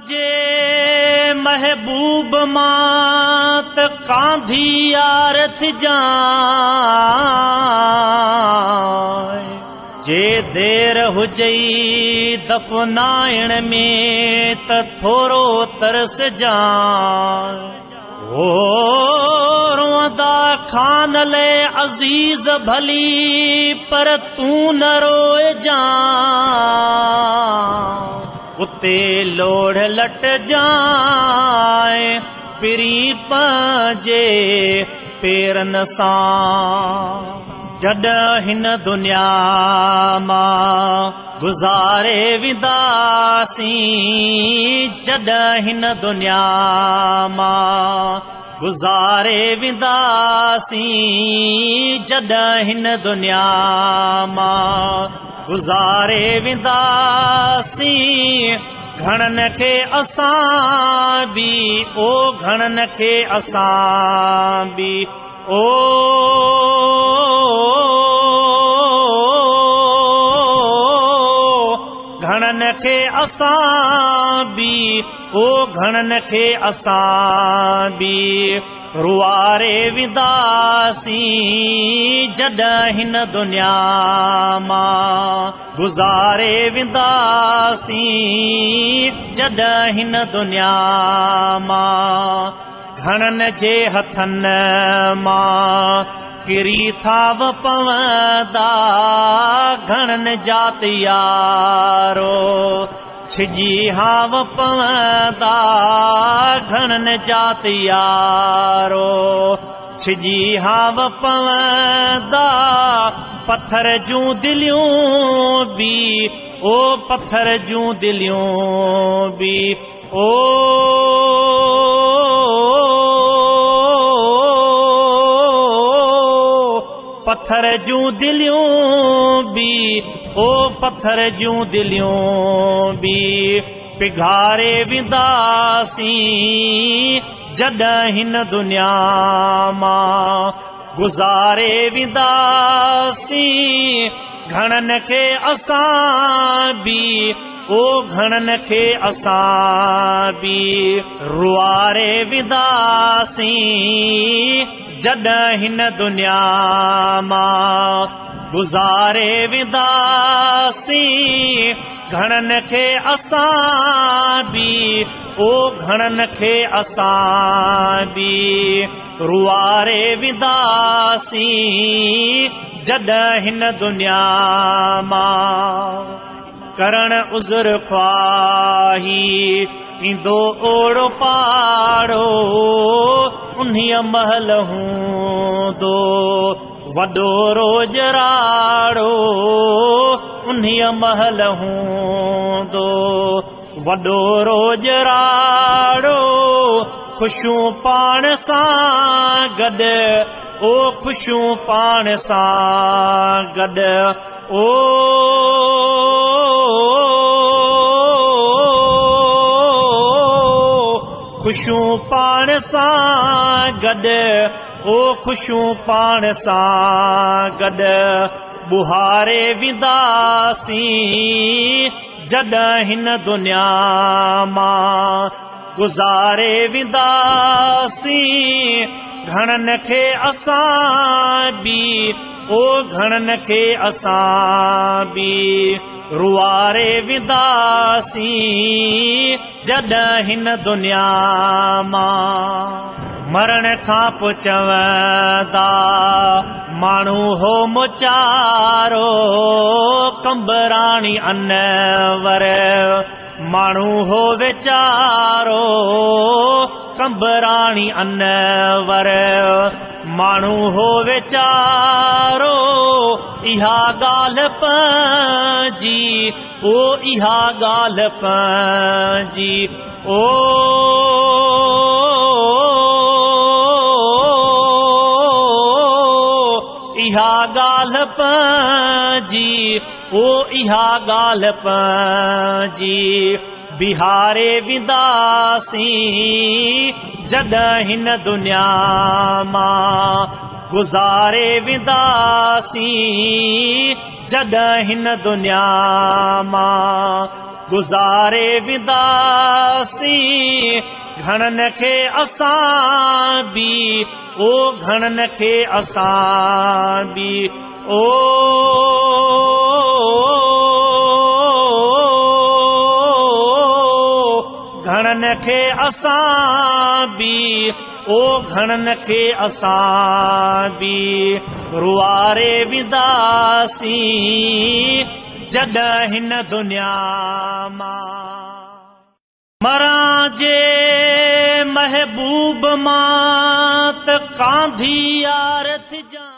जे महबूब मात कांधी यारथ जाए जे देर हुजई दफनाइण में त थोरो तरस जाए ओ रोंदा खान ले अजीज भली पर तू न रोए जा उते लोढ़ लट जाए पिरी पंहिंजे पेरन सां जॾहिं हिन दुनिया मां गुज़ारे विदासीं जॾहिं हिन दुनिया मां गुज़ारे विदासीं जॾहिं हिन दुनिया मां गुज़ारे विदासीं घणनि खे असां बि ओ घणनि खे असां बि ओ घणनि खे असां बि ओ घणनि खे असां बि रुआरे विदासीं जॾहिं हिन दुनिया मां गुज़ारे विदासीं जॾहिं हिन दुनिया मां घणनि जे हथनि मां किरी थाव पवंदा घणनि जात यारो छिजी हाव पवंदा घणनि जात यारो छिजी हाव पवंदा पत्थर जूं दिलियूं बि ओ पत्थर जूं दिलियूं बि ओ पत्थर जूं दिलियूं बि ओ पत्थर जूं दिलियूं बि पिघारे विदासीं जॾहिं हिन दुनिया मां गुज़ारे विदासीं घणनि खे असां बि ओ घणनि खे असां बि रुआरे विदासीं जॾहिं हिन दुनिया मां गुज़ारे विदासीं घणनि खे असां बि ओ घणनि खे असां बि रुआरे विदासीं जॾहिं हिन दुनिया मां करण उज़ुर ख्वाही ईंदो ओड़ो पाड़ो उन्हीअ महल हूंदो वॾो रोजराड़ो उन्हीअ महल हूंदो वॾो रोजराड़ो ख़ुशियूं पाण सां गॾु ओ ख़ुशियूं पाण सां गॾु ओ ख़ुशियूं पाण सां गॾु ओ ख़ुशियूं पाण सां गॾु बुहारे विदासीं जॾहिं हिन दुनिया मां गुज़ारे विदासीं घणनि खे असां बि ओ घणनि खे असां बि रुआरे विदासीं जॾहिं हिन दुनिया मां मरण खां पोइ चवंदा माण्हू हो मोचारो कंबराणी अनवर माण्हू हो वीचारो कंबराणी अनवर माण्हू हो वीचारो इहा ॻाल्हि पंहिंजी ओ इहा ॻाल्हि पंहिंजी ओ इहा ॻाल्हि पंहिंजी ओ इहा ॻाल्हि पंहिंजी बिहारे विदासीं जॾहिं हिन दुनिया मां गुज़ारे विदासीं जॾहिं हिन दुनिया मां गुज़ारे विदासी घणनि खे असां बि ओ घणनि खे असां बि ओ घणनि खे असां बि ओ घणनि खे असां बि रुआरे विदासी जॾहिं हिन दुनिया मां मरां जे महबूब मां त कांधी यार थी जान।